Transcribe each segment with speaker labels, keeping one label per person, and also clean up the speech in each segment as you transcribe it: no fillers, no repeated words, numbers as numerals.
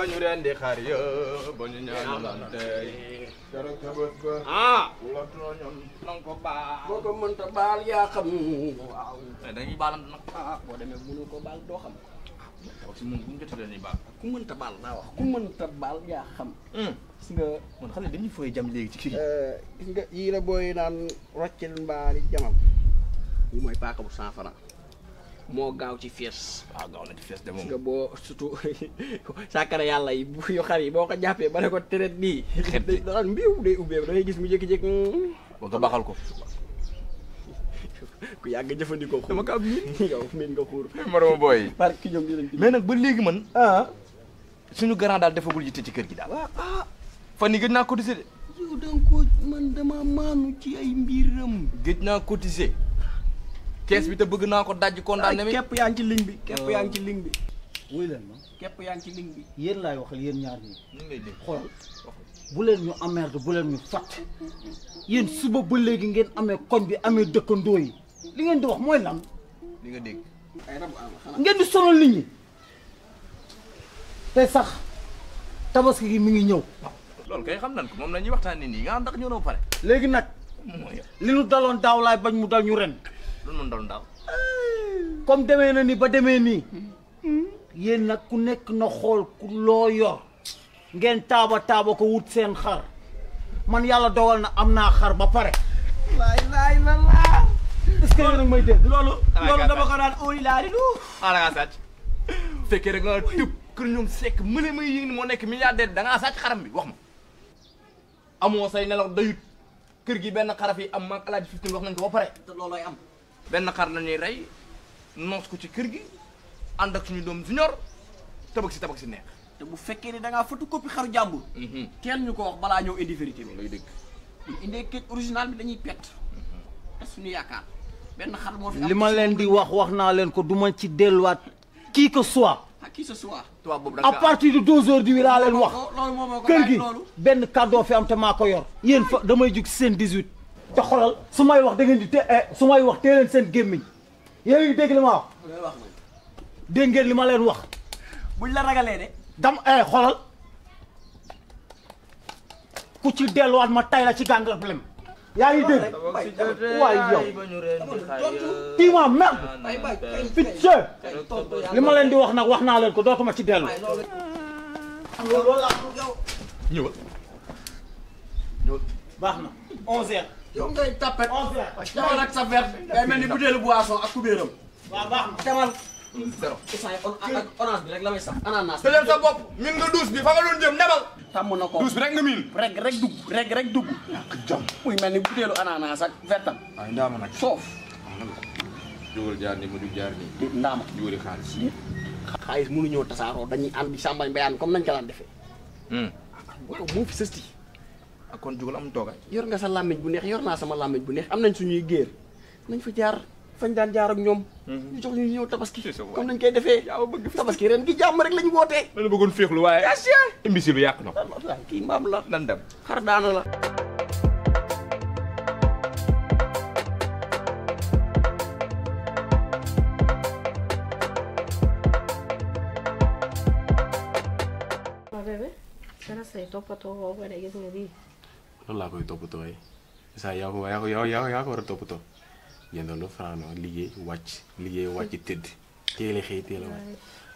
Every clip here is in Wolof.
Speaker 1: bañu rendi xar ya bañu ñaanalante keroog ca bés ba la tooñoon nang ko baal
Speaker 2: boo ko mënta baal yaa xam waaw
Speaker 1: dañuy baalante nag
Speaker 2: boo demee mënu ko baal doo xam
Speaker 1: tabax si moom bu ñu jotee dañuy baal
Speaker 2: ku mënta baal daa wax ku mënta baal yaa xam gis nga
Speaker 1: man xale dañuy fooy jam léegi ci kii
Speaker 2: gis nga yii la booy naan roccel mbaali jamal yi mooy paaka bu 100 francs moo gaaw ci fees
Speaker 1: waaw gaaw na ci fees de moom
Speaker 2: nga boo surtout saakara yàlla yi bu yu xar yi boo ko jàppee ba ne ko teret nii daan mbiw day ubbee da ngay gis mu jékki-jékki
Speaker 1: ba nga baxal ko
Speaker 2: ku yàgg jëfandikoo xuur
Speaker 1: dama ko am miin
Speaker 2: yow miin nga xuur
Speaker 1: maroma booy
Speaker 2: parce que ñoom dinañ
Speaker 1: mais nag ba léegi man suñu grand daal defagul yitte ci kër gi daal
Speaker 2: waaw
Speaker 1: fan yi gëj naa cotiser de
Speaker 2: yow da nga ko man dama maanu ci ay mbiram
Speaker 1: gëj naa cotiser kees bi te bëgg naa ko dajj condamné mi
Speaker 2: képp yaa ngi ci ligne bi képp yaa ngi ci ligne bi
Speaker 3: wuy leen ma
Speaker 2: képp yaa ngi ci ligne bi
Speaker 3: yéen laay waxal yéen ñaar ñi
Speaker 1: ñu ngi lay dégg
Speaker 3: xool bu leen ñu emmerde bu leen ñu fàtt yéen suba ba léegi ngeen amee koñ bi amee dëkkandoo yi li ngeen di wax mooy lan
Speaker 1: li nga dégg
Speaker 2: ay rabu am xanaa
Speaker 3: ngeen di sonal nit ñi te sax tabaski gi mi ngi ñëw
Speaker 1: loolu kay xam nañ ko moom la ñuy waxtaanee nii nga ndax ñëw na ba pare
Speaker 3: léegi nag
Speaker 1: mooy
Speaker 3: li nu daloon daaw laay bañ mu dal ñu ren
Speaker 1: loolu mën dal daaw
Speaker 3: comme demee na ni ba demee nii yéen nag ku nekk na xool ku loo yor ngeen taaba ko wut seen xar man yàlla dogal na am naa xar ba pare
Speaker 2: laay la laa
Speaker 3: est-ce que yéen a ngi may dégg
Speaker 2: loolu dama ko daan óoli laa di lu
Speaker 1: da ngaa sàcc fekkee rek nga tëb kër ñoom sekk mëne may yëg ni moo nekk milliardaire da ngaa sàcc xaram bi wax ma amoo say nelaw dayut kër gi benn xaraf yi am maag alaaji fiftin wax nañ ko ba pare
Speaker 2: te loolooy am
Speaker 1: benn xar la ñuy rey noos ko ci kër gi ànd ak suñu doom junior tabak si neex
Speaker 2: te bu fekkee ni da ngaa photocopie xaru jàmbur teel ñu ko wax balaa ñëw indi vérité bi
Speaker 1: lay dégg
Speaker 2: buñ indee këj original bi dañuy pett te suñu yaakaar benn xar moo fi am
Speaker 3: li ma leen di wax naa leen ko du ma ci delluwaat qui que soit
Speaker 2: ak qui ce soit
Speaker 1: tubaab boobu
Speaker 3: à partir de 2 heures du laa leen wax
Speaker 2: loolu moom moo ko
Speaker 3: kër gi
Speaker 2: loolu
Speaker 3: benn kàddoo fi am te maa ko yor yéen fa damay jug seen 18 te xolal su may wax da ngeen di su may wax tee leen seen gémmiñ yéen a ngi dégg li ma wax
Speaker 2: looy wax nag
Speaker 3: dégg ngeen li ma leen wax
Speaker 2: buñ la ragalee de
Speaker 3: dam xolal ku ci delluwaat ma tay la ci gàngal problème yaa ngi dégg waaye yow kii ma merde picce li ma leen di wax nag wax naa leen ko dootuma ci dellu loolu la
Speaker 1: ñëwal
Speaker 3: baax na 11 heures
Speaker 2: yow ngay tapet
Speaker 3: 11 heures
Speaker 2: demal ak sa verre day mel ni butéelu boisson ak kubéeram
Speaker 3: waaw baax na
Speaker 2: demal
Speaker 1: zéro
Speaker 2: isaay ak orange bi rek la may sax ananas
Speaker 1: tëjal sa bopp min nga douche bi fa nga doon jëm demal
Speaker 2: tàmm na ko
Speaker 1: douche bi rek nga miin
Speaker 2: rek dugg
Speaker 1: jam
Speaker 2: muy mel ni butéelu ananas ak vertam
Speaker 1: ay ndaama nag
Speaker 2: soof
Speaker 1: jógal jaar ni ma jug jaar ni
Speaker 2: ndaama
Speaker 1: jógali xaalis
Speaker 2: xaalis mënuñoo tasaaroo dañuy ànd di sàmbañ bayaan comme nañ ko daan defee waaw moo fi sësti
Speaker 1: ak kon jógal am toogaay
Speaker 2: yor nga sa làmmiñ bu neex yor naa sama làmmiñ bu neex am nañ suñuy géer nañ fa jaar fañ daan jaar ak ñoom ñu jox ñu ñëw tabaski comme nañ koy defee
Speaker 1: yaa bëgg
Speaker 2: tabaski ren gi jàmm rek lañu wootee
Speaker 1: dana bëggoon féexlu waaye imbécile yàq na ko
Speaker 2: waay kii mbaam la
Speaker 1: nan dem
Speaker 2: xar daana la
Speaker 4: bébé dara say toppatoo woo ba de gis nga bii
Speaker 5: loolu laa koy toppatoo yi saa yaa ko war a toppatoo jëndoon fanaanoo liggéey wàcc tëdd teel a xëy teel a wàcc.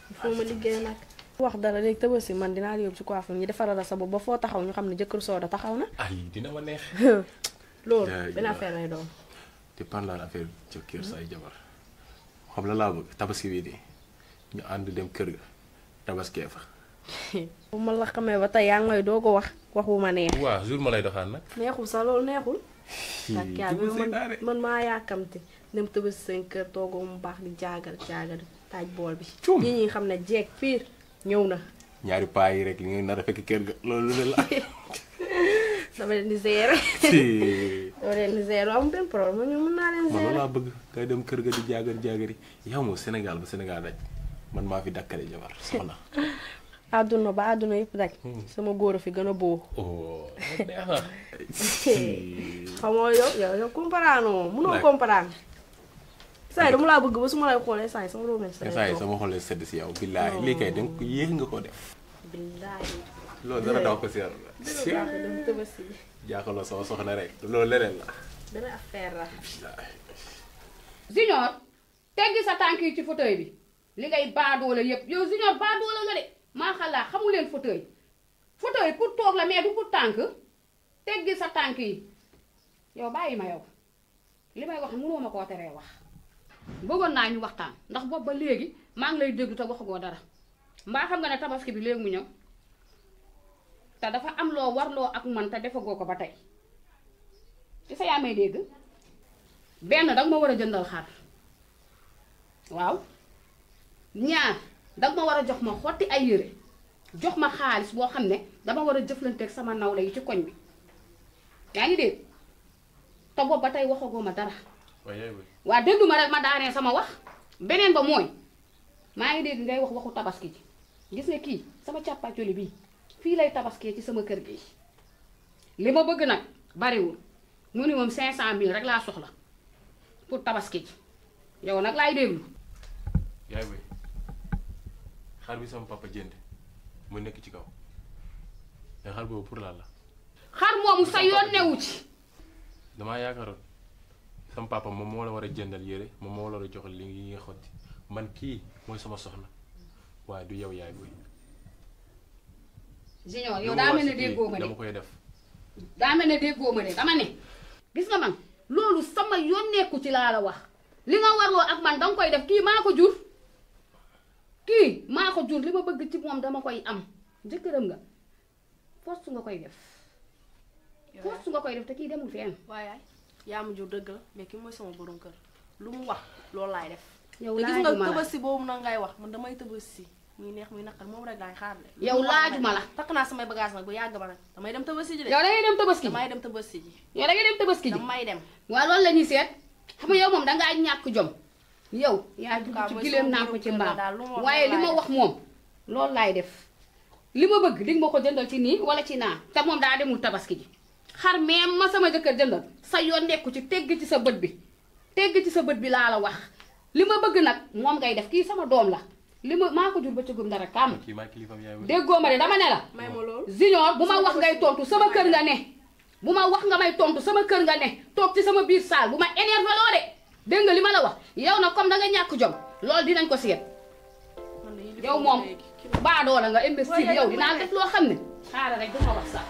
Speaker 4: il faut ma liggéey nag. wax dara léegi Tabaski man dinaa la yóbbu ci coiffure ñu defaral la sa bopp ba foo taxaw ñu xam ne jëkkër Soda taxaw na.
Speaker 5: ay dina ma neex.
Speaker 4: loolu benn affaire lay doon.
Speaker 5: te parlant affaire ca kër say jabar xam la laa bëgg Tabaski bii de ñu ànd dem kër ga tabaskee fa.
Speaker 4: bu ma la xamee ba tey yaa ngi may doo ko wax bu ma neex.
Speaker 5: waaw jour ma lay doxaan nag.
Speaker 4: neexul sax loolu neexul. man maa yàkkamte dem Tabaski seen kër toogoo mu baax di jaagar taaj bool bi. ñi ñi xam ne jeeg piir ñëw na.
Speaker 5: ñaari paa yi rek li ngeen nar a fekk kër ga loolu lu la.
Speaker 4: dama leen di gérer. dama leen di gérer amul benn problème ñu mën naa leen
Speaker 5: man
Speaker 4: gérer.
Speaker 5: loolu laa bëgg ngay dem kër ga di jaagari yow moom Sénégal ba Sénégal raj man maa fi dakkale jabar soxna.
Speaker 4: àdduna ba àdduna yëpp daj. sama góor a fi gën a boo.
Speaker 5: oh neex na.
Speaker 4: xamoo yow comprendre moom mënoo comprendre. saa yi dama laa bëgg ba su ma lay xoolee saa yi sama doom
Speaker 5: saa yi sama xol sedd si yow billaahi lii kay dem yéex nga ko def.
Speaker 4: billahi
Speaker 5: loolu dara daw ko seer
Speaker 4: dina baax dem Tabaski
Speaker 5: jaaxaloo sama soxna rek loolu leneen la
Speaker 4: dana affaire la
Speaker 6: Junior teggi sa tànk yi ci fauteuil bi li ngay baadoola yëpp yow Junior baadoola nga de maa xalaa xamu leen fauteuil pour toog la mais du pour tànk teggi sa tànk yi yow bàyyi ma yow li may wax mënoo ma koo teree wax bëggoon naa ñu waxtaan ndax boobu ba léegi maa ngi lay déglu te waxagoo dara mbaa xam nga ne tabaski bi léegi mu ñëw te dafa am loo warloo ak man te defagoo ko ba tey ci sa yaa may dégg benn danga ma war a jëndal xar waaw ñaar danga ma war a jox ma xotti ay yére jox ma xaalis boo xam ne dama war a jëflanteeg sama nawle yi ci koñ bi yaa ngi dégg te boobu ba tey waxagoo ma dara waa déglu ma rek ma daanee sama wax beneen ba mooy maa ngi dégg ngay wax waxu tabaski ji gis nga kii sama càppaacoli bii fii lay tabaskee ci sama kër gi li ma bëgg nag bariwul minimum 500 000 rek laa soxla pour tabaski ji yow nag laay déglu
Speaker 5: yaay boy xar bi sama papa jënd mu nekk ci kaw mais xar boobu pour lan la
Speaker 6: xar moomu sa yoon newu ci
Speaker 5: damaa yaakaaroon sama papa moom moo la war a jëndal yére moom moo la war a jox li nga xotti man kii mooy sama soxna waaye du yow yaay boy
Speaker 6: Junior yow daa mel ne déggoo ma de
Speaker 5: dama koy def
Speaker 6: daa mel ne déggoo ma de dama ne gis nga man loolu sama yoon nekku ci laa la wax li nga warloo ak man danga koy def kii maa ko jur li ma bëgg ci moom dama koy am jëkkëram nga force nga koy def force nga koy def te kii demul fenn
Speaker 4: waaye yaa ma jur dëgg la mais ki mooy sama borom kër lu mu wax loolu laay def
Speaker 6: yow
Speaker 4: te gis
Speaker 6: laajuma
Speaker 4: nga
Speaker 6: la
Speaker 4: Tabaski boobu na ngay wax man damay Tabaski muy neex muy naqar moom rek laay xaar de
Speaker 6: yow laajuma la
Speaker 4: takk naa samay bagage nag bu yàgg ba nag damay dem Tabaski ji de
Speaker 6: yow da ngay dem tabaski
Speaker 4: damay dem Tabaski ji
Speaker 6: yow da ngay dem tabaski ji
Speaker 4: damay dem
Speaker 6: waaw loolu la ñuy seet xam nga yow moom dangaa ñàkk jom yow yaa dugg ci
Speaker 4: mooy
Speaker 6: gileem
Speaker 4: sama
Speaker 6: naa ko
Speaker 4: borom
Speaker 6: ci
Speaker 4: kër la
Speaker 6: mbaam
Speaker 4: daal, lu ma wax
Speaker 6: waaye li
Speaker 4: loolu
Speaker 6: ma
Speaker 4: laay
Speaker 6: wax moom loolu laay def li ma bëgg di nga ma ko jëndal ci nii wala ci naa te moom daa demul tabaski ji xar même ma sama jëkkër jëndal sa yoon nekku ci tegg ci sa bët bi laa la wax li ma bëgg nag moom ngay def kii sama doom la li ma maa ko jur ba cëgum dara kàmm
Speaker 5: kii maa kilifam yaay boy
Speaker 6: déggoo ma de dama ne la
Speaker 4: may ma loolu
Speaker 6: Junior bu ma wax ngay tontu sama kër nga ne bu ma wax nga may tontu sama kër nga ne toog ci sama biir saal bu ma énervé loo de dégg nga li ma la wax yow nag comme da nga ñàkk jom loolu dinañ ko seet yow moom baadoo la nga imbécile yow dinaa def loo xam ne xaaral rek duma wax sax